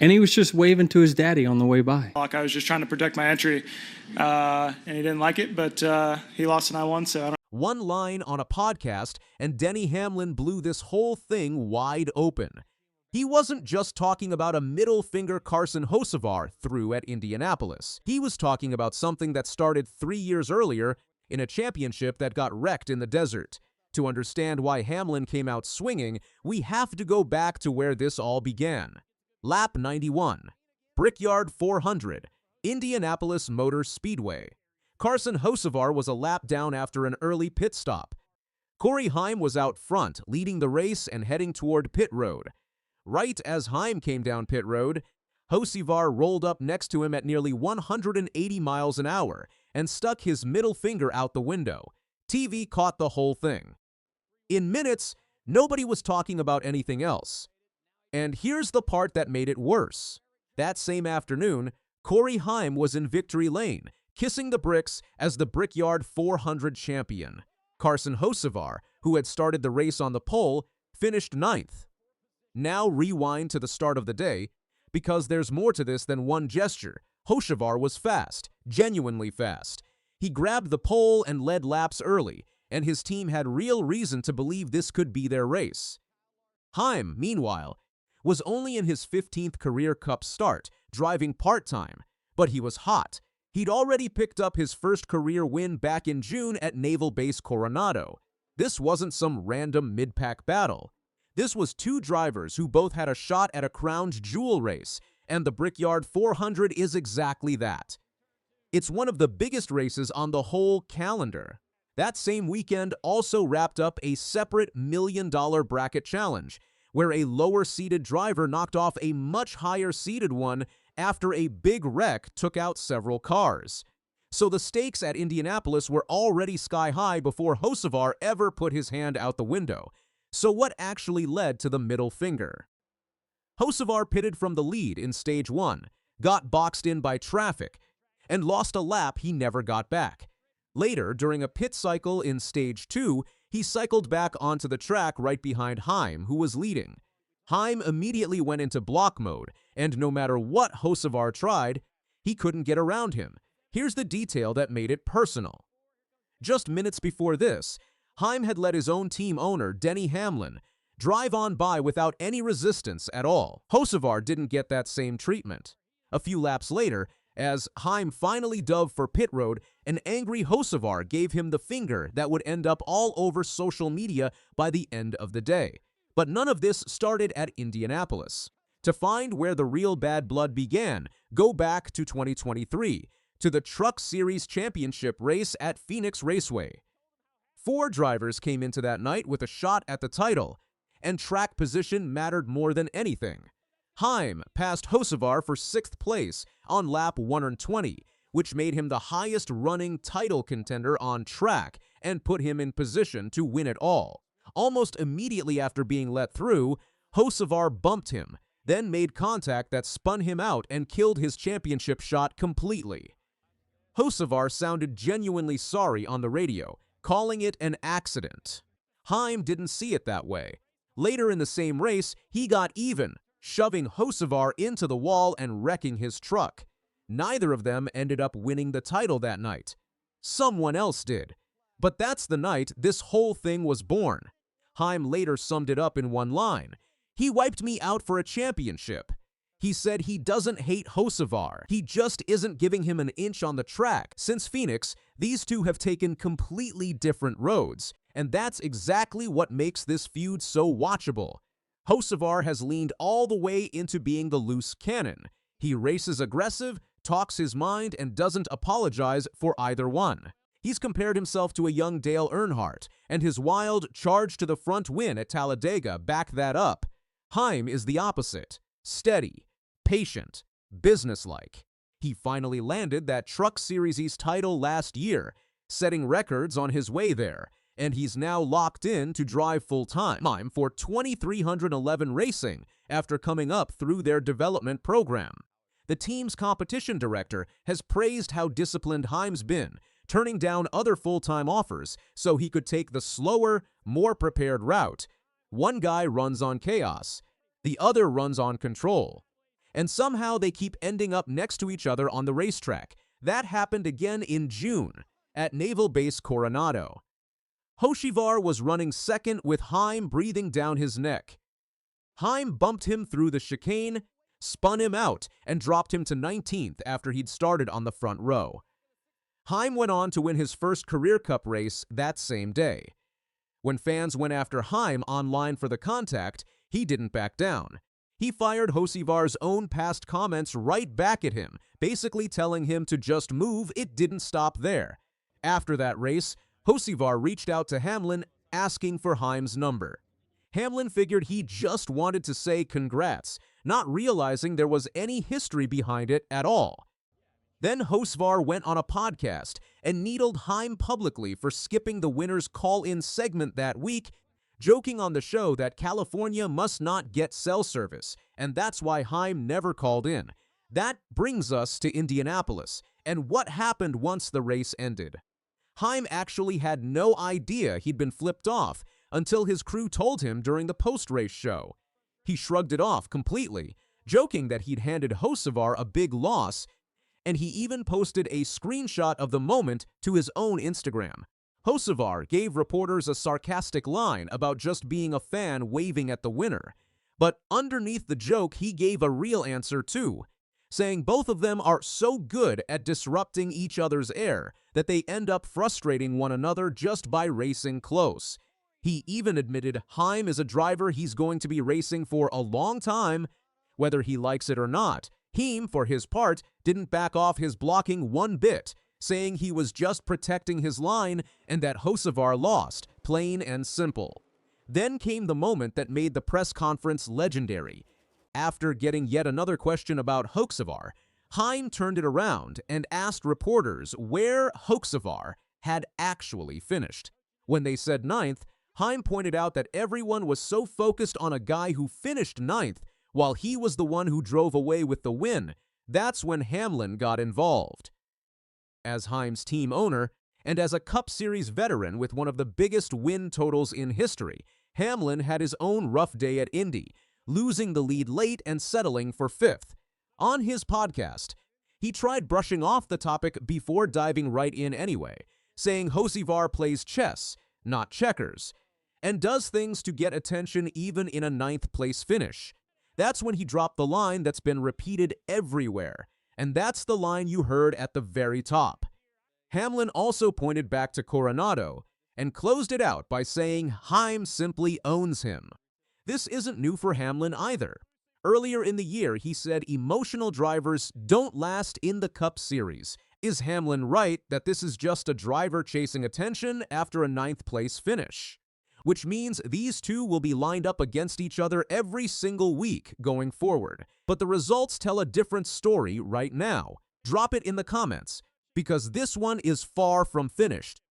And he was just waving to his daddy on the way by. Like I was just trying to protect my entry, and he didn't like it, but he lost and I won, so I don't. One line on a podcast, and Denny Hamlin blew this whole thing wide open. He wasn't just talking about a middle finger Carson Hocevar threw at Indianapolis. He was talking about something that started 3 years earlier in a championship that got wrecked in the desert. To understand why Hamlin came out swinging, we have to go back to where this all began. Lap 91, Brickyard 400, Indianapolis Motor Speedway. Carson Hocevar was a lap down after an early pit stop. Corey Heim was out front, leading the race and heading toward pit road. Right as Heim came down pit road, Hocevar rolled up next to him at nearly 180 miles an hour and stuck his middle finger out the window. TV caught the whole thing. In minutes, nobody was talking about anything else. And here's the part that made it worse. That same afternoon, Corey Heim was in victory lane, kissing the bricks as the Brickyard 400 champion. Carson Hocevar, who had started the race on the pole, finished 9th. Now rewind to the start of the day, because there's more to this than one gesture. Hocevar was fast, genuinely fast. He grabbed the pole and led laps early, and his team had real reason to believe this could be their race. Heim, meanwhile, was only in his 15th career Cup start, driving part-time, but he was hot. He'd already picked up his first career win back in June at Naval Base Coronado. This wasn't some random mid-pack battle. This was two drivers who both had a shot at a crowned jewel race, and the Brickyard 400 is exactly that. It's one of the biggest races on the whole calendar. That same weekend also wrapped up a separate $1 million bracket challenge, where a lower-seeded driver knocked off a much higher-seeded one after a big wreck took out several cars. So the stakes at Indianapolis were already sky-high before Hocevar ever put his hand out the window. So what actually led to the middle finger? Hocevar pitted from the lead in Stage 1, got boxed in by traffic, and lost a lap he never got back. Later, during a pit cycle in Stage 2, he cycled back onto the track right behind Heim, who was leading. Heim immediately went into block mode, and no matter what Hocevar tried, he couldn't get around him. Here's the detail that made it personal. Just minutes before this, Heim had let his own team owner, Denny Hamlin, drive on by without any resistance at all. Hocevar didn't get that same treatment. A few laps later, as Heim finally dove for pit road, an angry Hocevar gave him the finger that would end up all over social media by the end of the day. But none of this started at Indianapolis. To find where the real bad blood began, go back to 2023, to the Truck Series Championship race at Phoenix Raceway. 4 drivers came into that night with a shot at the title, and track position mattered more than anything. Heim passed Hocevar for 6th place on lap 120, which made him the highest-running title contender on track and put him in position to win it all. Almost immediately after being let through, Hocevar bumped him, then made contact that spun him out and killed his championship shot completely. Hocevar sounded genuinely sorry on the radio, calling it an accident. Heim didn't see it that way. Later in the same race, he got even, shoving Hocevar into the wall and wrecking his truck. Neither of them ended up winning the title that night. Someone else did. But that's the night this whole thing was born. Heim later summed it up in one line. "He wiped me out for a championship." He said he doesn't hate Hocevar. He just isn't giving him an inch on the track. Since Phoenix, these two have taken completely different roads, and that's exactly what makes this feud so watchable. Hocevar has leaned all the way into being the loose cannon. He races aggressive, talks his mind, and doesn't apologize for either one. He's compared himself to a young Dale Earnhardt, and his wild charge to the front win at Talladega backed that up. Heim is the opposite. Steady, patient, businesslike. He finally landed that Truck Series title last year, setting records on his way there, and he's now locked in to drive full-time for 2311 Racing after coming up through their development program. The team's competition director has praised how disciplined Heim's been, turning down other full-time offers so he could take the slower, more prepared route. One guy runs on chaos, the other runs on control. and somehow they keep ending up next to each other on the racetrack. That happened again in June at Naval Base Coronado. Hocevar was running second with Heim breathing down his neck. Heim bumped him through the chicane, spun him out, and dropped him to 19th after he'd started on the front row. Heim went on to win his first career cup race that same day. When fans went after Heim online for the contact, he didn't back down. He fired Hocevar's own past comments right back at him, basically telling him to just move. It didn't stop there. After that race, Hocevar reached out to Hamlin asking for Heim's number. Hamlin figured he just wanted to say congrats, not realizing there was any history behind it at all. Then Hocevar went on a podcast and needled Heim publicly for skipping the winner's call-in segment that week, joking on the show that California must not get cell service, and that's why Heim never called in. That brings us to Indianapolis, and what happened once the race ended. Heim actually had no idea he'd been flipped off until his crew told him during the post-race show. He shrugged it off completely, joking that he'd handed Hocevar a big loss, and he even posted a screenshot of the moment to his own Instagram. Hocevar gave reporters a sarcastic line about just being a fan waving at the winner. But underneath the joke, he gave a real answer too, saying both of them are so good at disrupting each other's air that they end up frustrating one another just by racing close. He even admitted Heim is a driver he's going to be racing for a long time, whether he likes it or not. Heim, for his part, didn't back off his blocking one bit, saying he was just protecting his line and that Hocevar lost, plain and simple. Then came the moment that made the press conference legendary. After getting yet another question about Hocevar, Heim turned it around and asked reporters where Hocevar had actually finished. When they said ninth, Heim pointed out that everyone was so focused on a guy who finished ninth while he was the one who drove away with the win. That's when Hamlin got involved. As Heim's team owner, and as a Cup Series veteran with one of the biggest win totals in history, Hamlin had his own rough day at Indy, losing the lead late and settling for fifth. On his podcast, he tried brushing off the topic before diving right in anyway, saying Hocevar plays chess, not checkers, and does things to get attention even in a ninth-place finish. That's when he dropped the line that's been repeated everywhere, and that's the line you heard at the very top. Hamlin also pointed back to Coronado and closed it out by saying Heim simply owns him. This isn't new for Hamlin either. Earlier in the year, he said emotional drivers don't last in the Cup Series. Is Hamlin right that this is just a driver chasing attention after a ninth-place finish? Which means these two will be lined up against each other every single week going forward. But the results tell a different story right now. Drop it in the comments, because this one is far from finished.